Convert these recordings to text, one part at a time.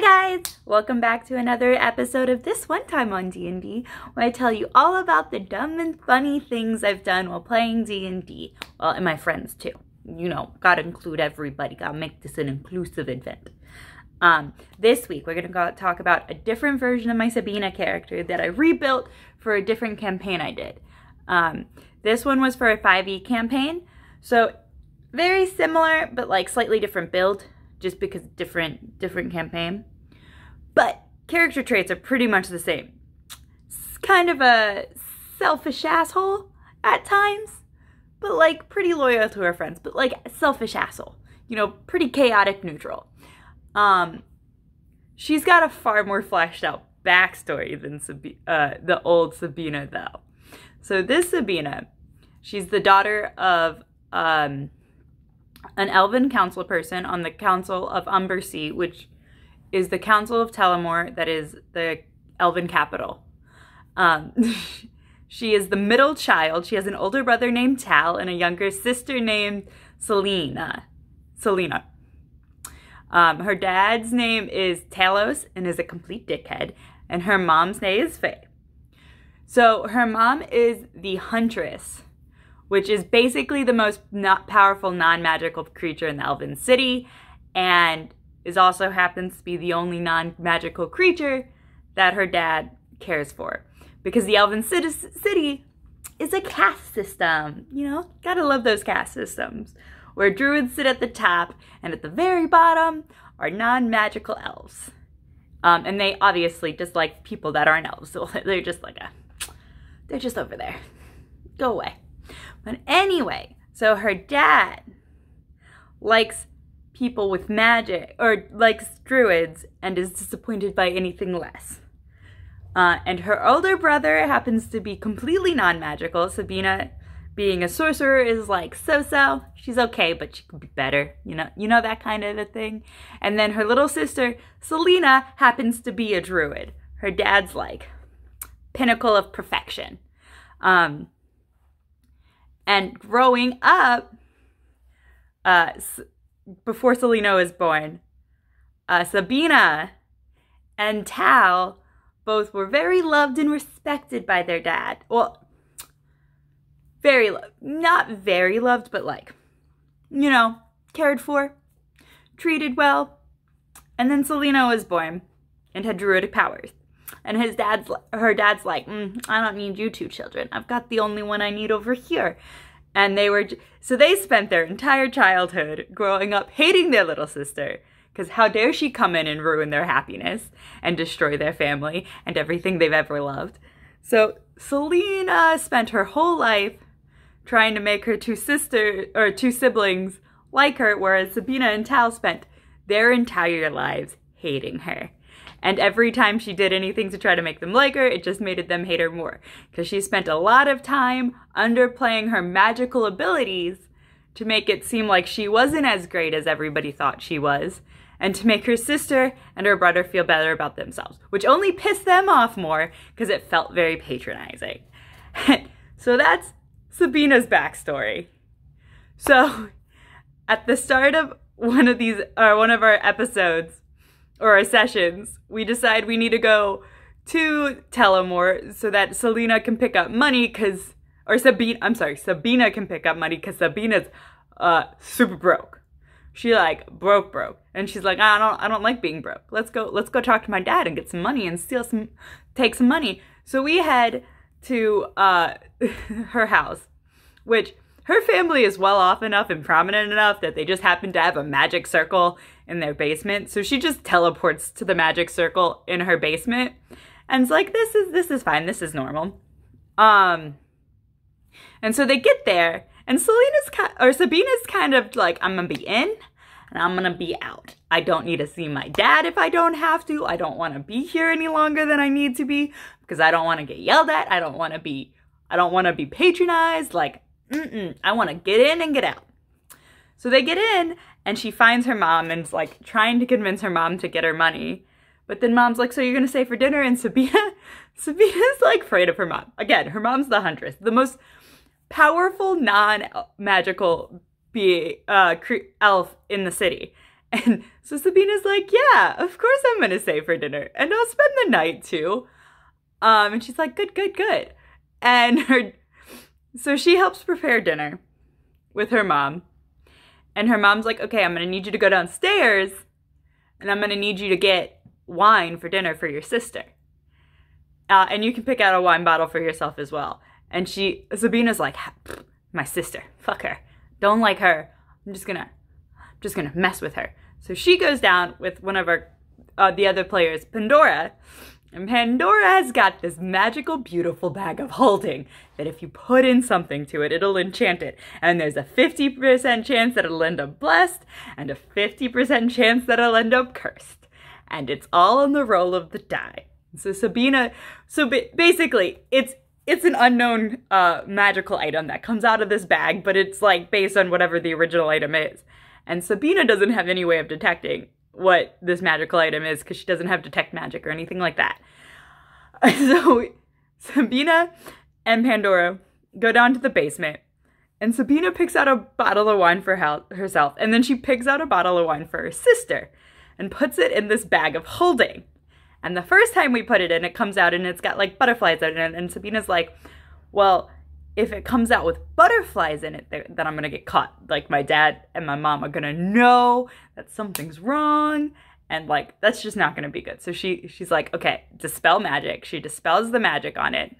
Hi guys! Welcome back to another episode of This One Time on D&D, where I tell you all about the dumb and funny things I've done while playing D&D. Well, and my friends too. You know, gotta include everybody, gotta make this an inclusive event. This week we're gonna talk about a different version of my Sabina character that I rebuilt for a different campaign I did. This one was for a 5e campaign, so very similar, but like slightly different build. Just because different campaign. But character traits are pretty much the same. It's kind of a selfish asshole at times, but like pretty loyal to her friends, but like selfish asshole. You know, pretty chaotic neutral. She's got a far more fleshed out backstory than the old Sabina though. So this Sabina, she's the daughter of an elven council person on the Council of Umbersea, which is the Council of Telemore that is the elven capital. She is the middle child. She has an older brother named Tal and a younger sister named Selena. Her dad's name is Talos and is a complete dickhead, and her mom's name is Faye. So her mom is the Huntress, which is basically the most powerful non-magical creature in the Elven City, and also happens to be the only non-magical creature that her dad cares for. Because the Elven City is a caste system, you know? Gotta love those caste systems, where druids sit at the top, and at the very bottom are non-magical elves. And they obviously dislike people that aren't elves, so they're just like they're just over there. Go away. But anyway, so her dad likes people with magic, or likes druids, and is disappointed by anything less. And her older brother happens to be completely non-magical. Sabina, being a sorcerer, is like so-so. She's okay, but she could be better. You know that kind of a thing. And then her little sister, Selena, happens to be a druid. Her dad's like pinnacle of perfection. And growing up, before Selena was born, Sabina and Tal both were very loved and respected by their dad. Well, not very loved, but like, you know, cared for, treated well. And then Selena was born and had druidic powers. And her dad's like, I don't need you two children. I've got the only one I need over here. And so they spent their entire childhood growing up hating their little sister. Because how dare she come in and ruin their happiness and destroy their family and everything they've ever loved. So Selena spent her whole life trying to make her two siblings like her, whereas Sabina and Tal spent their entire lives hating her. And every time she did anything to try to make them like her, it just made them hate her more. Because she spent a lot of time underplaying her magical abilities to make it seem like she wasn't as great as everybody thought she was. And to make her sister and her brother feel better about themselves. Which only pissed them off more because it felt very patronizing. So that's Sabina's backstory. So at the start of one of our episodes, or our sessions, we decide we need to go to Telemore so that Selena can pick up money Sabina can pick up money because Sabina's super broke. She like broke. And she's like, I don't like being broke. Let's go talk to my dad and get some money and take some money. So we head to her house, which her family is well off enough and prominent enough that they just happen to have a magic circle in their basement. So she just teleports to the magic circle in her basement. And it's like, this is fine. This is normal. And so they get there and Sabina's kind of like, I'm going to be in and I'm going to be out. I don't need to see my dad if I don't have to. I don't want to be here any longer than I need to be because I don't want to get yelled at. I don't want to be patronized. Like, I want to get in and get out. So they get in, and she finds her mom and is like trying to convince her mom to get her money. But then mom's like, so you're going to stay for dinner? And Sabina's like afraid of her mom. Again, her mom's the Huntress, the most powerful non-magical elf in the city. And so Sabina's like, yeah, of course I'm going to stay for dinner. And I'll spend the night too. And she's like, good, good, good. And so she helps prepare dinner with her mom. And her mom's like, okay, I'm going to need you to go downstairs. And I'm going to need you to get wine for dinner for your sister. And you can pick out a wine bottle for yourself as well. And Sabina's like, my sister, fuck her. Don't like her. I'm just gonna mess with her. So she goes down with one of the other players, Pandora. And Pandora has got this magical, beautiful bag of holding that if you put in something to it, it'll enchant it. And there's a 50% chance that it'll end up blessed and a 50% chance that it'll end up cursed. And it's all on the roll of the die. So Sabina, basically, it's an unknown magical item that comes out of this bag, but it's like based on whatever the original item is. And Sabina doesn't have any way of detecting what this magical item is because she doesn't have detect magic or anything like that. So Sabina and Pandora go down to the basement, and Sabina picks out a bottle of wine for herself, and then she picks out a bottle of wine for her sister and puts it in this bag of holding. And the first time we put it in, it comes out and it's got like butterflies in it. And Sabina's like, well, if it comes out with butterflies in it, then I'm going to get caught. Like my dad and my mom are going to know that something's wrong. And like, that's just not going to be good. So she's like, okay, dispel magic. She dispels the magic on it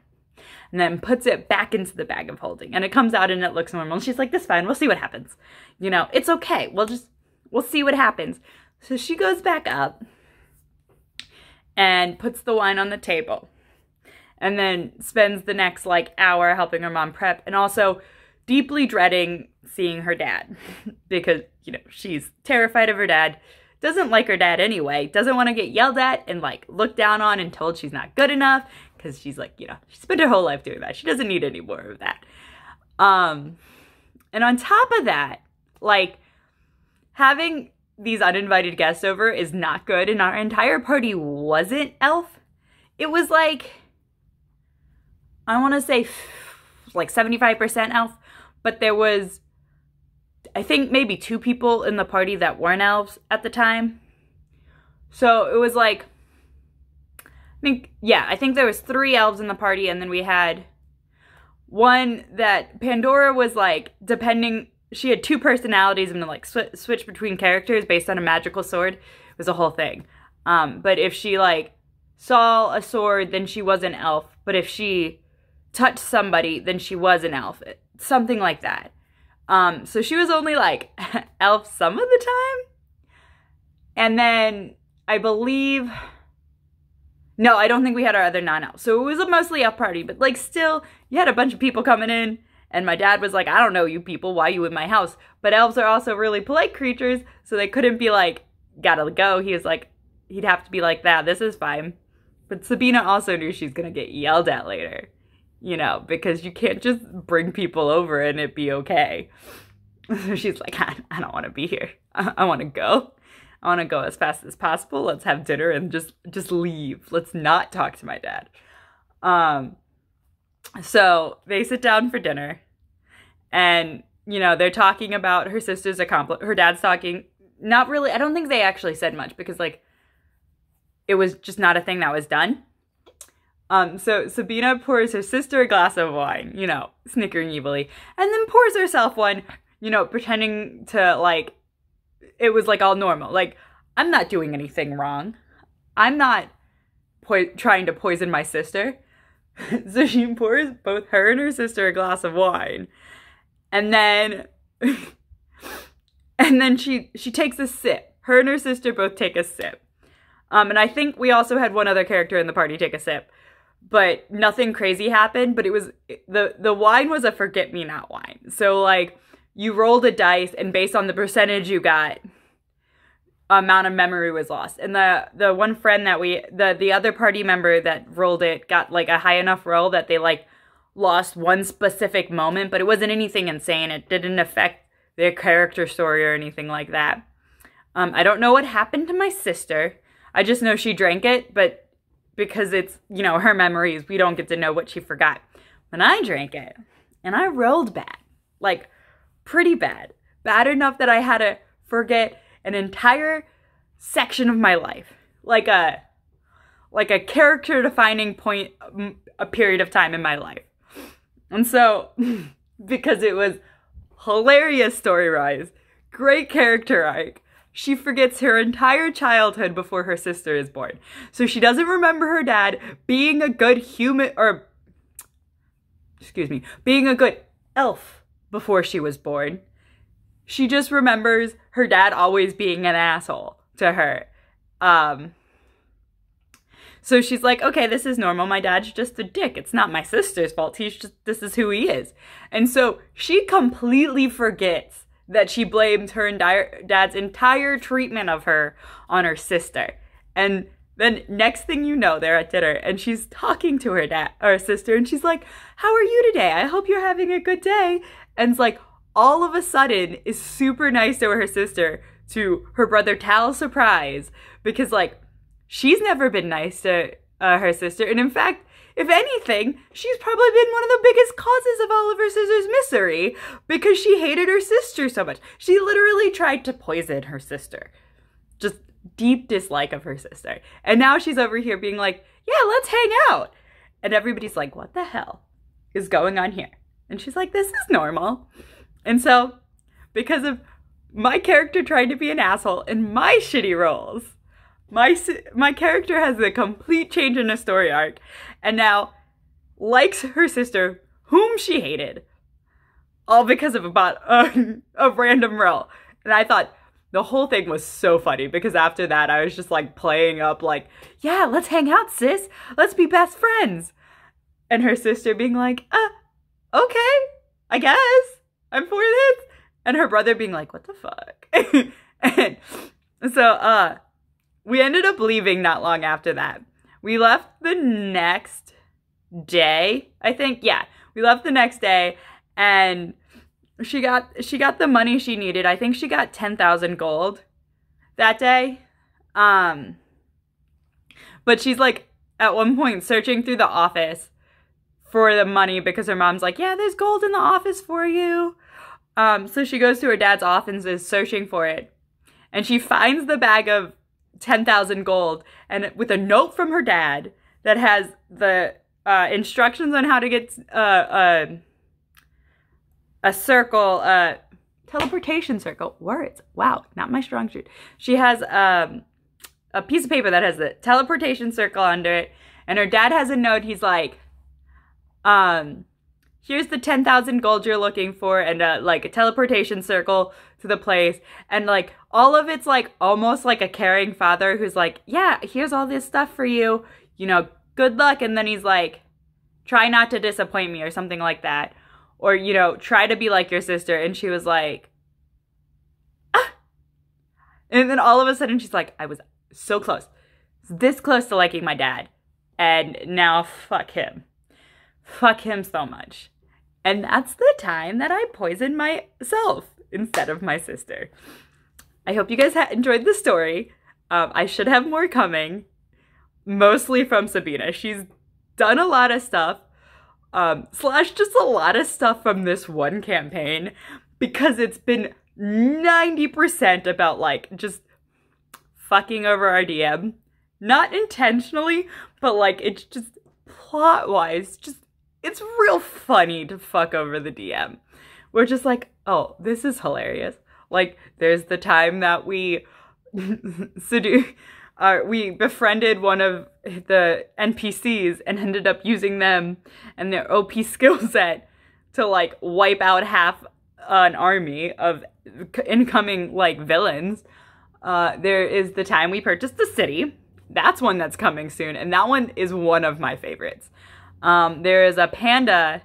and then puts it back into the bag of holding. And it comes out and it looks normal. And she's like, that's fine. We'll see what happens. You know, it's okay. We'll see what happens. So she goes back up and puts the wine on the table. And then spends the next like hour helping her mom prep and also deeply dreading seeing her dad because, you know, she's terrified of her dad, doesn't like her dad anyway, doesn't want to get yelled at and like looked down on and told she's not good enough because she's like, you know, she spent her whole life doing that. She doesn't need any more of that. And on top of that, like having these uninvited guests over is not good, and our entire party wasn't elf. It was like, I want to say like 75% elf, but there was, I think maybe 2 people in the party that weren't elves at the time. So it was like, I think there was 3 elves in the party, and then we had one that Pandora was like, she had 2 personalities and like switch between characters based on a magical sword. It was a whole thing. But if she like saw a sword, then she was an elf. But if she touched somebody, then she was an elf. Something like that. So she was only like elf some of the time. And then I believe, no, I don't think we had our other non-elves. So it was a mostly elf party, but like still, you had a bunch of people coming in. And my dad was like, I don't know you people, why are you in my house? But elves are also really polite creatures, so they couldn't be like, gotta go. He was like, he'd have to be like, this is fine. But Sabina also knew she's gonna get yelled at later, you know, because you can't just bring people over and it be okay. So she's like, I don't want to be here. I want to go. I want to go as fast as possible. Let's have dinner and just leave. Let's not talk to my dad. So they sit down for dinner and, you know, they're talking about her sister's her dad's talking, not really, I don't think they actually said much because like, it was just not a thing that was done. So Sabina pours her sister a glass of wine, you know, snickering evilly, and then pours herself one, you know, pretending to like, it was like all normal. Like, I'm not doing anything wrong. I'm not trying to poison my sister. So she pours both her and her sister a glass of wine. And then she takes a sip. Her and her sister both take a sip. And I think we also had one other character in the party take a sip. But nothing crazy happened. But it was, the wine was a forget-me-not wine. So like, you rolled a dice and based on the percentage you got, amount of memory was lost. And the one friend that the other party member that rolled it got like a high enough roll that they like lost one specific moment, but it wasn't anything insane. It didn't affect their character story or anything like that. I don't know what happened to my sister. I just know she drank it, but because it's, you know, her memories, we don't get to know what she forgot. When I drank it, and I rolled bad, like pretty bad. Bad enough that I had to forget an entire section of my life. Like a character defining point, a period of time in my life. And so, because it was hilarious story-wise, great character arc, she forgets her entire childhood before her sister is born. So she doesn't remember her dad being a good human, or, excuse me, being a good elf before she was born. She just remembers her dad always being an asshole to her. So she's like, okay, this is normal. My dad's just a dick. It's not my sister's fault. This is who he is. And so she completely forgets that she blamed her dad's entire treatment of her on her sister. And then next thing you know, they're at dinner and she's talking to her sister, and she's like, how are you today? I hope you're having a good day. And it's like, all of a sudden is super nice to her sister, to her brother Tal's surprise, because like, she's never been nice to her sister. And in fact, if anything, she's probably been one of the biggest causes of all of her sister's misery, because she hated her sister so much. She literally tried to poison her sister. Just deep dislike of her sister. And now she's over here being like, yeah, let's hang out. And everybody's like, what the hell is going on here? And she's like, this is normal. And so, because of my character trying to be an asshole in my shitty roles, my character has a complete change in a story arc, and now likes her sister, whom she hated, all because of about a random role. And I thought the whole thing was so funny, because after that I was just like playing up like, yeah, let's hang out, sis. Let's be best friends. And her sister being like, okay, I guess. I'm for this. And her brother being like, what the fuck? And so, we ended up leaving not long after that. We left the next day, I think. Yeah, we left the next day, and she got the money she needed. I think she got 10,000 gold that day. But she's like at one point searching through the office for the money, because her mom's like, yeah, there's gold in the office for you. So she goes to her dad's office and is searching for it, and she finds the bag of 10,000 gold, and with a note from her dad that has the instructions on how to get a circle, teleportation circle. Words. Wow, not my strong suit. She has a piece of paper that has the teleportation circle under it, and her dad has a note. He's like, here's the 10,000 gold you're looking for, and like a teleportation circle to the place. And like all of it's like almost like a caring father who's like, yeah, here's all this stuff for you, you know, good luck. And then he's like, try not to disappoint me, or something like that. Or, you know, try to be like your sister. And she was like, ah. And then all of a sudden she's like, I was so close, this close to liking my dad, and now fuck him. Fuck him so much. And that's the time that I poisoned myself instead of my sister. I hope you guys enjoyed the story. I should have more coming, mostly from Sabina. She's done a lot of stuff, slash just a lot of stuff from this one campaign, because it's been 90% about like just fucking over our DM. Not intentionally, but like it's just plot-wise, just it's real funny to fuck over the DM. We're just like, oh, this is hilarious. Like, there's the time that we we befriended one of the NPCs and ended up using them and their OP skill set to, like, wipe out half an army of incoming, like, villains. There is the time we purchased the city. That's one that's coming soon, and that one is one of my favorites. There is a panda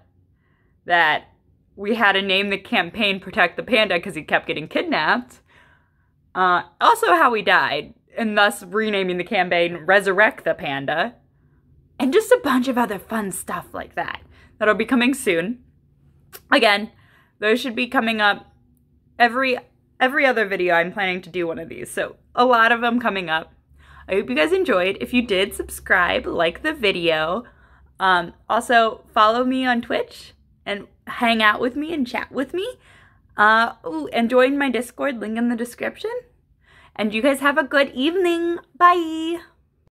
that we had to name the campaign Protect the Panda because he kept getting kidnapped. Also how he died, and thus renaming the campaign Resurrect the Panda. And just a bunch of other fun stuff like that that'll be coming soon. Again, those should be coming up every other video. I'm planning to do one of these, so a lot of them coming up. I hope you guys enjoyed. If you did, subscribe, like the video. Also, follow me on Twitch and hang out with me and chat with me. And join my Discord, link in the description. And you guys have a good evening. Bye.